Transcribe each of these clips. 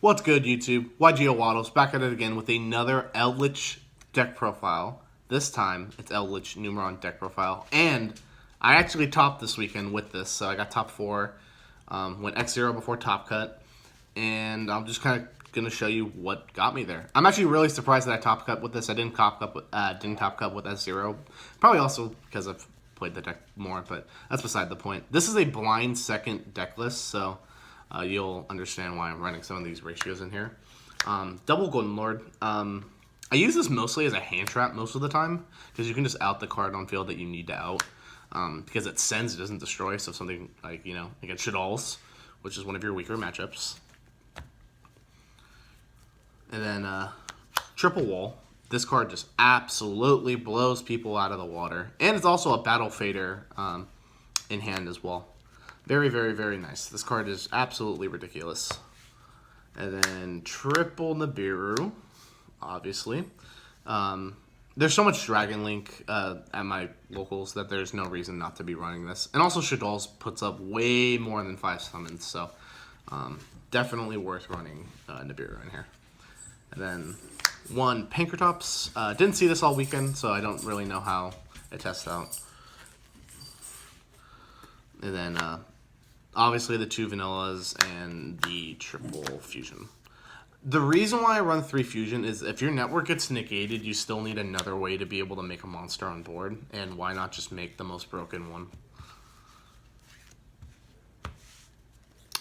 What's good, YouTube? yugioh Waddles back at it again with another Eldlich deck profile. This time, it's Eldlich Numeron deck profile. And I actually topped this weekend with this, so I got top 4. Went X0 before top cut. And I'm just kind of going to show you what got me there. I'm actually really surprised that I top cut with this. I didn't top cut with S0. Probably also because I've played the deck more, but that's beside the point. This is a blind second deck list, so you'll understand why I'm running some of these ratios in here. Double Golden Lord. I use this mostly as a hand trap most of the time, because you can just out the card on field that you need to out. Because it sends, it doesn't destroy, so something like, against Shaddolls, which is one of your weaker matchups. And then Triple Wall. This card just absolutely blows people out of the water. And it's also a Battle Fader in hand as well. Very, very, very nice. This card is absolutely ridiculous. And then Triple Nibiru, obviously. There's so much Dragon Link at my locals that there's no reason not to be running this. And also Shaddolls puts up way more than 5 summons, so definitely worth running Nibiru in here. And then one Pankratops. Didn't see this all weekend, so I don't really know how it tests out. And then obviously the 2 Vanillas and the Triple Fusion. The reason why I run 3 Fusion is if your network gets negated, you still need another way to be able to make a monster on board. And why not just make the most broken one?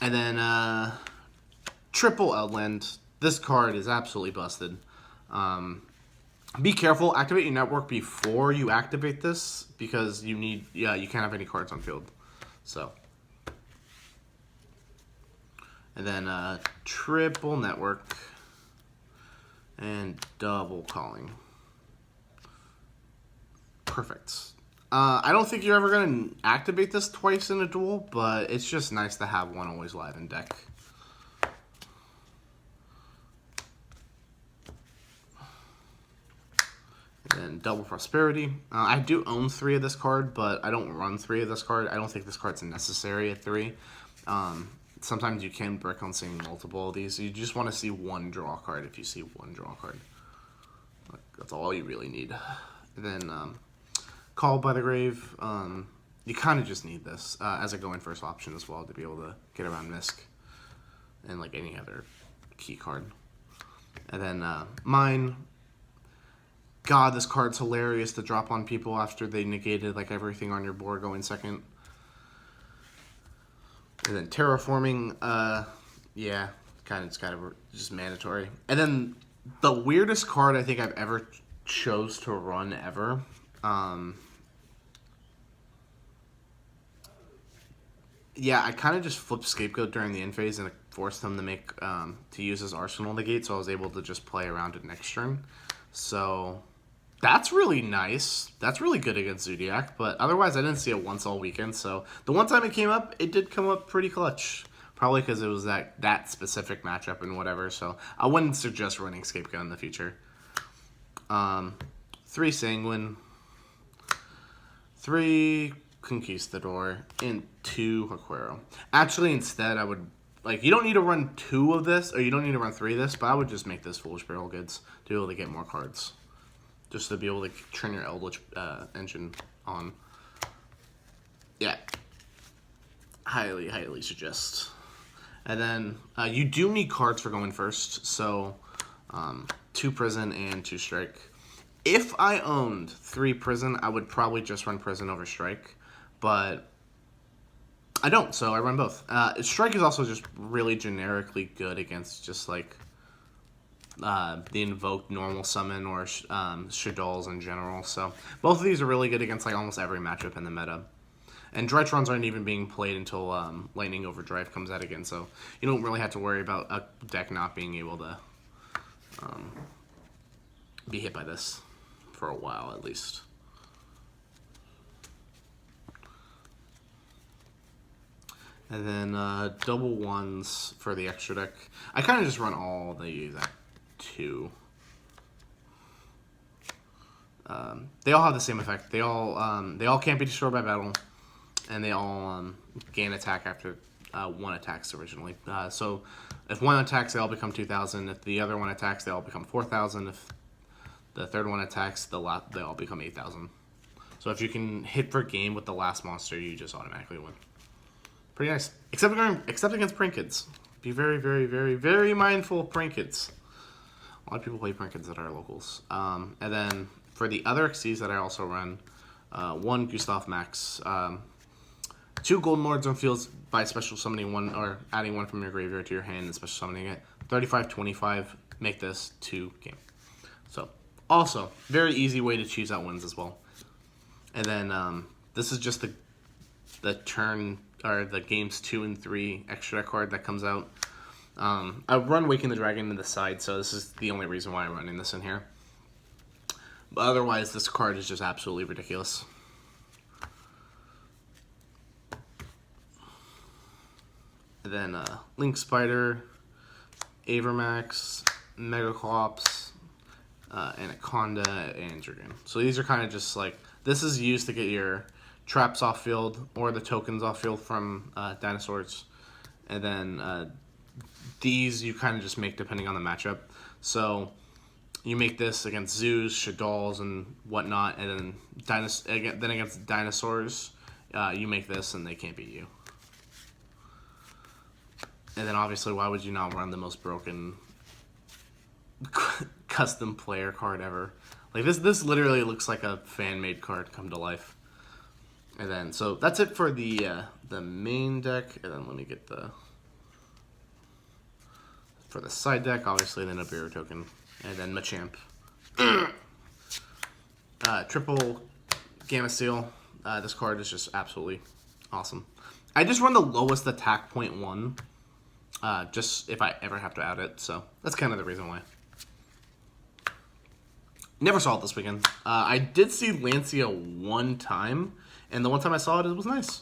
And then Triple Eldland. This card is absolutely busted. Be careful, activate your network before you activate this, because you can't have any cards on field. So. And then Triple Network and Double Calling. Perfect. I don't think you're ever going to activate this twice in a duel, but it's just nice to have one always live in deck. And then Double Prosperity. I do own 3 of this card, but I don't run 3 of this card. I don't think this card's necessary at 3. Sometimes you can brick on seeing multiple of these. You just want to see one draw card if you see one draw card. That's all you really need. And then Called by the Grave. You kind of just need this as a go-in first option as well to be able to get around Misk and like any other key card. And then Mine. God, this card's hilarious to drop on people after they negated like everything on your board going second. And then Terraforming, yeah, it's kind of just mandatory. And then the weirdest card I think I've ever chose to run ever. Yeah, I kind of just flipped Scapegoat during the end phase and it forced him to make to use his Arsenal negate, so I was able to just play around it next turn. So that's really nice. That's really good against Zodiac, but otherwise I didn't see it once all weekend, so the one time it came up, it did come up pretty clutch. Probably because it was that specific matchup and whatever, so I wouldn't suggest running Scapegoat in the future. 3 Sanguine, 3 Conquistador, and 2 Aquero. Actually, instead, I would, you don't need to run 2 of this, or you don't need to run 3 of this, but I would just make this Foolish Barrel Goods to be able to get more cards. Just to be able to turn your Eldlich engine on. Yeah. Highly, highly suggest. And then you do need cards for going first. So 2 Prison and 2 Strike. If I owned 3 Prison, I would probably just run Prison over Strike. But I don't, so I run both. Strike is also just really generically good against just the invoked normal summon or Shaddolls in general. So both of these are really good against almost every matchup in the meta. And Drytrons aren't even being played until Lightning Overdrive comes out again, so you don't really have to worry about a deck not being able to be hit by this for a while at least. And then double 1s for the extra deck. I kind of just run all that 2. They all have the same effect. They all can't be destroyed by battle, and they all gain attack after 1 attacks originally. So if one attacks, they all become 2,000. If the other one attacks, they all become 4,000. If the third one attacks, they all become 8,000. So if you can hit per game with the last monster, you just automatically win. Pretty nice. Except against prank kids. Be very, very, very, very mindful of prank kids. A lot of people play prank kids at our locals. And then for the other XCs that I also run, 1 Gustav Max, 2 Golden Lords on fields by special summoning 1 or adding 1 from your graveyard to your hand and special summoning it. 35-25, make this 2 game. So also very easy way to choose out wins as well. And then this is just the turn or the games 2 and 3 extra deck card that comes out. I run Waking the Dragon to the side, so this is the only reason why I'm running this in here. But otherwise, this card is just absolutely ridiculous. And then Link Spider, Avermax, Megaclops, Anaconda, and Dragoon. So these are kind of just like, this is used to get your traps off field or the tokens off field from dinosaurs. And then these you kind of just make depending on the matchup. So you make this against zoos, Shaddolls, and whatnot, and then then against dinosaurs, you make this and they can't beat you. And then obviously, why would you not run the most broken custom player card ever? Like this literally looks like a fan-made card come to life. And then so that's it for the main deck. And then let me get for the side deck, obviously then a Bearer token, and then Machamp. Triple Gamma Seal. This card is just absolutely awesome. I just run the lowest attack point 1. Just if I ever have to add it, so that's kind of the reason why. Never saw it this weekend. I did see Lancia 1 time, and the one time I saw it, it was nice.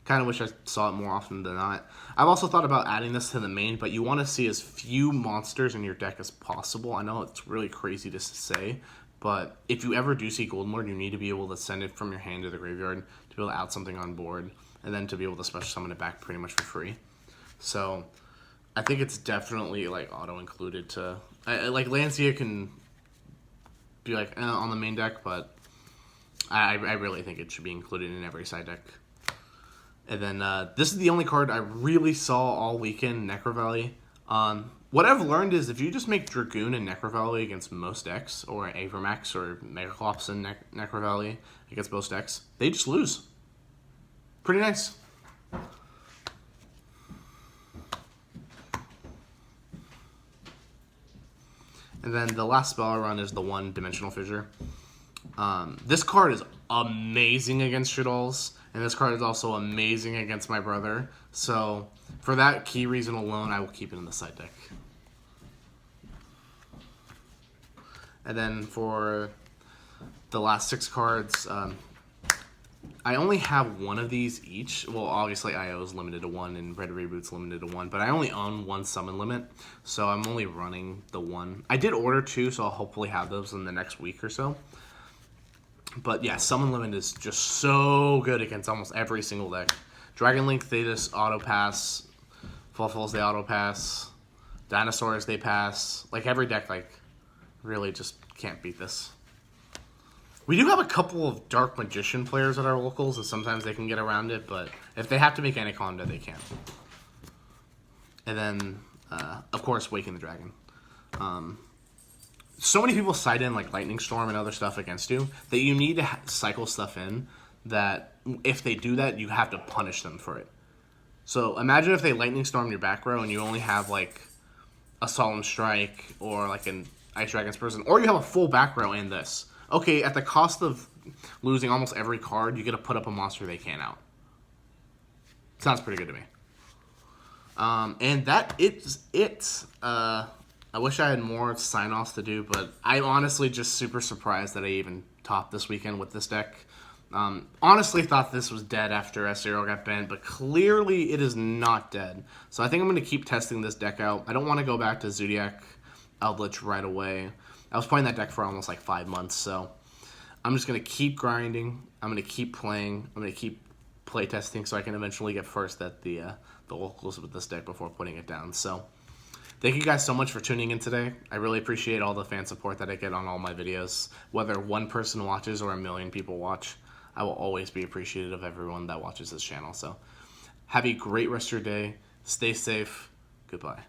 Kind of wish I saw it more often than not. I've also thought about adding this to the main, but you want to see as few monsters in your deck as possible. I know it's really crazy to say, but if you ever do see Golden Lord, you need to be able to send it from your hand to the graveyard to be able to add something on board, and then to be able to special summon it back pretty much for free. So I think it's definitely like auto included to like Lancia can be like on the main deck, but I really think it should be included in every side deck. And then this is the only card I really saw all weekend, Necro Valley. What I've learned is if you just make Dragoon and Necro Valley against most decks, or Avermax or Megaclops and Necro Valley against most decks, they just lose. Pretty nice. And then the last spell I run is the 1 Dimensional Fissure. This card is amazing against Shaddolls, and this card is also amazing against my brother. So for that key reason alone, I will keep it in the side deck. And then for the last 6 cards, I only have 1 of these each. Well, obviously IO is limited to 1 and Red Reboot's limited to 1, but I only own 1 summon limit, so I'm only running the 1. I did order 2, so I'll hopefully have those in the next week or so. But yeah, summon limit is just so good against almost every single deck. Dragon Link, they just auto pass. Fluffles, they auto pass. Dinosaurs, they pass. Like every deck, like really just can't beat this. We do have a couple of Dark Magician players at our locals, and sometimes they can get around it, but if they have to make Anaconda, they can. And then, of course, Waking the Dragon. So many people cite in like Lightning Storm and other stuff against you that you need to cycle stuff in that if they do that, you have to punish them for it. So imagine if they Lightning Storm your back row and you only have like a Solemn Strike or like an Ice Dragon's Prison, or you have a full back row and this. Okay, at the cost of losing almost every card, you get to put up a monster they can't out. Sounds pretty good to me. And that is it. I wish I had more sign-offs to do, but I'm honestly just super surprised that I even topped this weekend with this deck. Honestly thought this was dead after S0 got banned, but clearly it is not dead. So I think I'm going to keep testing this deck out. I don't want to go back to Zodiac Eldlich right away. I was playing that deck for almost like 5 months, so I'm just going to keep grinding. I'm going to keep playing. I'm going to keep playtesting so I can eventually get first at the locals with this deck before putting it down. So thank you guys so much for tuning in today. I really appreciate all the fan support that I get on all my videos. Whether one person watches or a million people watch, I will always be appreciative of everyone that watches this channel. So have a great rest of your day. Stay safe. Goodbye.